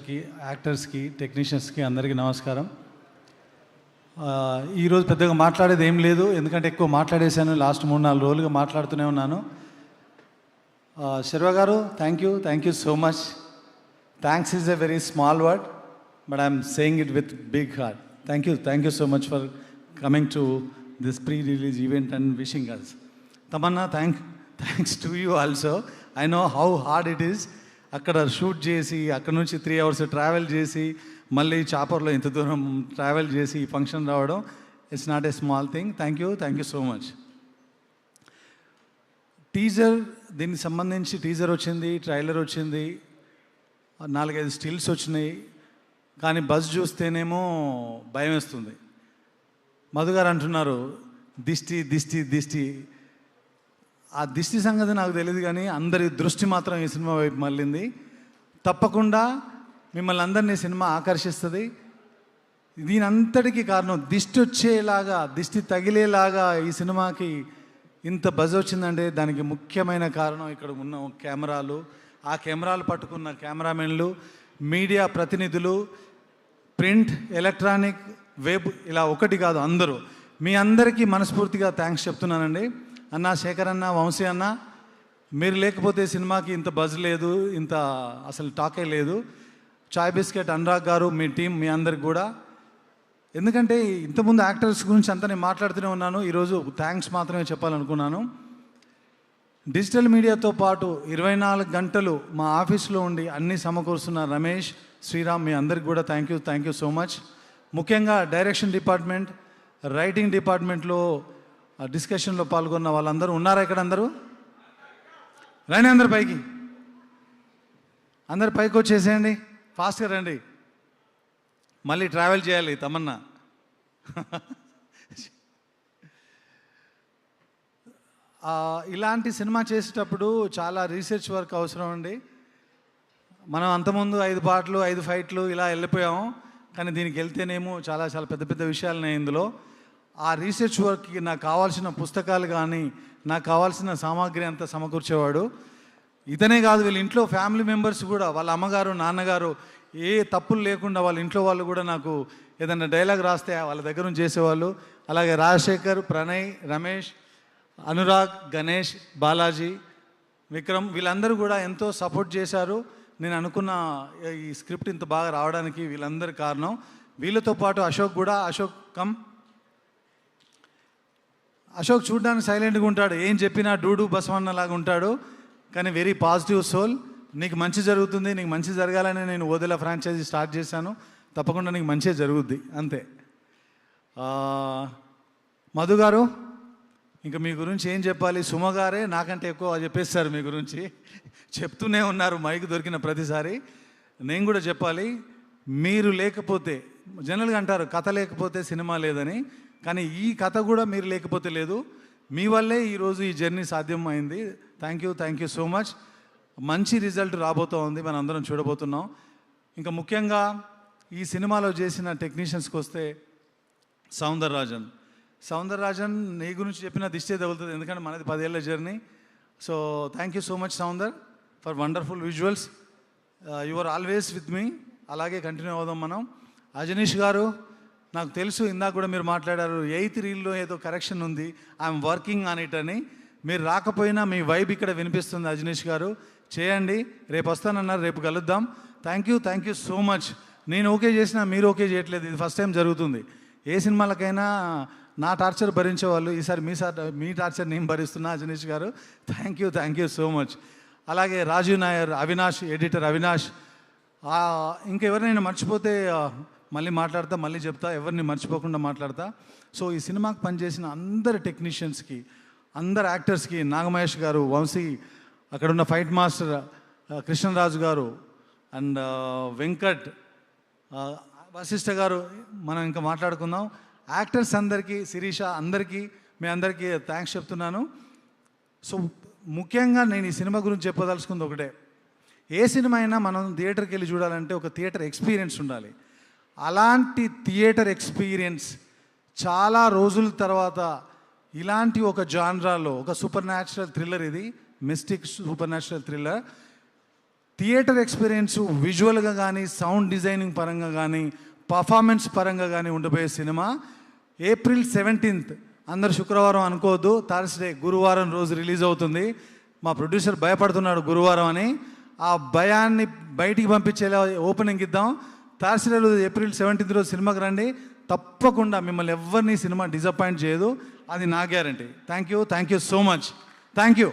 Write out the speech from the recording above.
ప్రొడ్యూసర్కి, యాక్టర్స్కి, టెక్నీషియన్స్కి అందరికీ నమస్కారం. ఈరోజు పెద్దగా మాట్లాడేది ఏం లేదు, ఎందుకంటే ఎక్కువ మాట్లాడేశాను. లాస్ట్ 3-4 రోజులుగా మాట్లాడుతూనే ఉన్నాను. శర్వ గారు, thank you so much. Thanks is a very small word, but I'm saying it with big heart. Thank you so much for coming to this pre-release event and wishing us. Tamannaah, thanks to you also. I know how hard it is. అక్కడ shoot చేసి, అక్కడ నుంచి 3 hours travel చేసి, మళ్ళీ చాపర్లో ఇంత దూరం travel చేసి ఈ ఫంక్షన్ రావడం, it's not a small thing. Thank you so much. Teaser, దీనికి సంబంధించి టీజర్ వచ్చింది, ట్రైలర్ వచ్చింది, 4-5 స్టిల్స్ వచ్చినాయి. కానీ బజ్ చూస్తేనేమో భయం వేస్తుంది. మధు గారు అంటున్నారు దిష్టి. ఆ దిష్టి సంగతి నాకు తెలియదు, కానీ అందరి దృష్టి మాత్రం ఈ సినిమా వైపు మళ్ళింది. తప్పకుండా మిమ్మల్ని అందరినీ సినిమా ఆకర్షిస్తుంది. దీని అంతటికీ కారణం దిష్టి తగిలేలాగా ఈ సినిమాకి ఇంత బజ్ వచ్చిందంటే దానికి ముఖ్యమైన కారణం ఇక్కడ ఉన్న కెమెరాలు, ఆ కెమెరాలు పట్టుకున్న కెమెరామెన్లు, మీడియా ప్రతినిధులు, ప్రింట్, ఎలక్ట్రానిక్, వెబ్, ఇలా ఒకటి కాదు, అందరూ. మీ అందరికీ మనస్ఫూర్తిగా థ్యాంక్స్ చెప్తున్నానండి. అన్న శేఖర్ అన్న, వంశీ అన్న, మీరు లేకపోతే సినిమాకి ఇంత బజ్ లేదు, ఇంత అసలు టాకే లేదు. చాయ్ బిస్కెట్, అనురాగ్ గారు, మీ టీం, మీ అందరికి కూడా. ఎందుకంటే ఇంతకుముందు యాక్టర్స్ గురించి అంతా నేను మాట్లాడుతూనే ఉన్నాను, ఈరోజు థ్యాంక్స్ మాత్రమే చెప్పాలనుకున్నాను. డిజిటల్ మీడియాతో పాటు 24 గంటలు మా ఆఫీస్లో ఉండి అన్నీ సమకూరుస్తున్న రమేష్, శ్రీరామ్, మీ అందరికి కూడా థ్యాంక్ యూ సో మచ్. ముఖ్యంగా డైరెక్షన్ డిపార్ట్మెంట్, రైటింగ్ డిపార్ట్మెంట్లో డిస్కషన్లో పాల్గొన్న వాళ్ళందరూ ఉన్నారా? ఇక్కడ అందరూ రండి, అందరు పైకి వచ్చేసేయండి, ఫాస్ట్గా రండి. మళ్ళీ ట్రావెల్ చేయాలి తమన్నా. ఇలాంటి సినిమా చేసేటప్పుడు చాలా రీసెర్చ్ వర్క్ అవసరం అండి. మనం అంతకుముందు 5 పాటలు, 5 ఫైట్లు ఇలా వెళ్ళిపోయాము, కానీ దీనికి వెళ్తేనేమో చాలా పెద్ద విషయాలున్నాయి ఇందులో. ఆ రీసెర్చ్ వర్క్కి నాకు కావాల్సిన పుస్తకాలు కానీ, నాకు కావాల్సిన సామాగ్రి అంతా సమకూర్చేవాడు. ఇతనే కాదు, వీళ్ళ ఇంట్లో ఫ్యామిలీ మెంబర్స్ కూడా, వాళ్ళ అమ్మగారు, నాన్నగారు, ఏ తప్పులు లేకుండా వాళ్ళ ఇంట్లో వాళ్ళు కూడా నాకు ఏదైనా డైలాగ్ రాస్తే వాళ్ళ దగ్గర నుంచి చేసేవాళ్ళు. అలాగే రాజశేఖర్, ప్రణయ్, రమేష్, అనురాగ్, గణేష్, బాలాజీ, విక్రమ్, వీళ్ళందరూ కూడా ఎంతో సపోర్ట్ చేశారు. నేను అనుకున్న ఈ స్క్రిప్ట్ ఇంత బాగా రావడానికి వీళ్ళందరి కారణం. వీళ్ళతో పాటు అశోక్ చూడడానికి సైలెంట్గా ఉంటాడు, ఏం చెప్పినా డూడు బసవన్నలాగా ఉంటాడు, కానీ వెరీ పాజిటివ్ సోల్. నీకు మంచి జరుగుతుంది, నీకు మంచి జరగాలని నేను ఓదెల ఫ్రాంచైజీ స్టార్ట్ చేశాను. తప్పకుండా నీకు మంచిగా జరుగుద్ది, అంతే. మధు గారు, ఇంకా మీ గురించి ఏం చెప్పాలి? సుమ గారే నాకంటే ఎక్కువ చెప్పేస్తారు మీ గురించి, చెప్తూనే ఉన్నారు మైక్ దొరికిన ప్రతిసారి. నేను కూడా చెప్పాలి, మీరు లేకపోతే, జనరల్గా అంటారు కథ లేకపోతే సినిమా లేదని, కానీ ఈ కథ కూడా మీరు లేకపోతే లేదు. మీ వల్లే ఈరోజు ఈ జర్నీ సాధ్యం అయింది. Thank you so much. మంచి రిజల్ట్ రాబోతూ ఉంది, మనం అందరం చూడబోతున్నాం. ఇంకా ముఖ్యంగా ఈ సినిమాలో చేసిన టెక్నీషియన్స్కి వస్తే, సౌందర్ రాజన్ నీ గురించి చెప్పిన దిష్టే తగులుతుంది, ఎందుకంటే మనది 10 ఏళ్ళ journey. So thank you so much Soundar for wonderful visuals. You are always with me, అలాగే కంటిన్యూ అవుదాం మనం. అజనీష్ గారు, నాకు తెలుసు, ఇందాక కూడా మీరు మాట్లాడారు 8th రీల్లో ఏదో కరెక్షన్ ఉంది, ఐఎమ్ వర్కింగ్ ఆన్ ఇట్ అని. మీరు రాకపోయినా మీ వైబ్ ఇక్కడ వినిపిస్తుంది. అజనీష్ గారు చేయండి, రేపు వస్తానన్నారు, రేపు కలుద్దాం. Thank you so much. నేను ఓకే చేసినా మీరు ఓకే చేయట్లేదు, ఇది ఫస్ట్ టైం జరుగుతుంది. ఏ సినిమాలకైనా నా టార్చర్ భరించేవాళ్ళు, ఈసారి మీ టార్చర్ నేను భరిస్తున్నా. అజనీష్ గారు థ్యాంక్ యూ సో మచ్. అలాగే రాజీవ్ నాయర్, అవినాష్, ఎడిటర్ అవినాష్. ఇంకెవరినైనా మర్చిపోతే మళ్ళీ మాట్లాడతా, మళ్ళీ చెప్తా, ఎవరిని మర్చిపోకుండా మాట్లాడతా. సో ఈ సినిమాకి పనిచేసిన అందరి టెక్నీషియన్స్కి, అందరు యాక్టర్స్కి, నాగమహేష్ గారు, వంశీ, అక్కడున్న ఫైట్ మాస్టర్ కృష్ణరాజు గారు, అండ్ వెంకట్, వశిష్ఠ గారు, మనం ఇంకా మాట్లాడుకుందాం. యాక్టర్స్ అందరికీ, శిరీష, మీ అందరికీ థ్యాంక్స్ చెప్తున్నాను. సో ముఖ్యంగా నేను ఈ సినిమా గురించి చెప్పదలుచుకుంది ఒకటే, ఏ సినిమా అయినా మనం థియేటర్కి వెళ్ళి చూడాలంటే ఒక థియేటర్ ఎక్స్పీరియన్స్ ఉండాలి. అలాంటి థియేటర్ ఎక్స్పీరియన్స్ చాలా రోజుల తర్వాత ఇలాంటి ఒక జాన్రాలో, ఒక సూపర్ న్యాచురల్ థ్రిల్లర్, ఇది mystic super natural thriller, theatre experience విజువల్గా కానీ, సౌండ్ డిజైనింగ్ పరంగా కానీ, పర్ఫార్మెన్స్ పరంగా కానీ ఉండబోయే సినిమా April 17th. అందరు శుక్రవారం అనుకోవద్దు, థర్స్డే గురువారం రోజు రిలీజ్ అవుతుంది. మా ప్రొడ్యూసర్ భయపడుతున్నాడు గురువారం అని. ఆ భయాన్ని బయటికి పంపించేలా ఓపెనింగ్ ఇద్దాం. థర్స్డే రోజు April 17th రోజు సినిమాకి రండి. తప్పకుండా మిమ్మల్ని ఎవరిని సినిమా డిసప్పాయింట్ చేయదు, అది నా guarantee. Thank you so much. Thank you.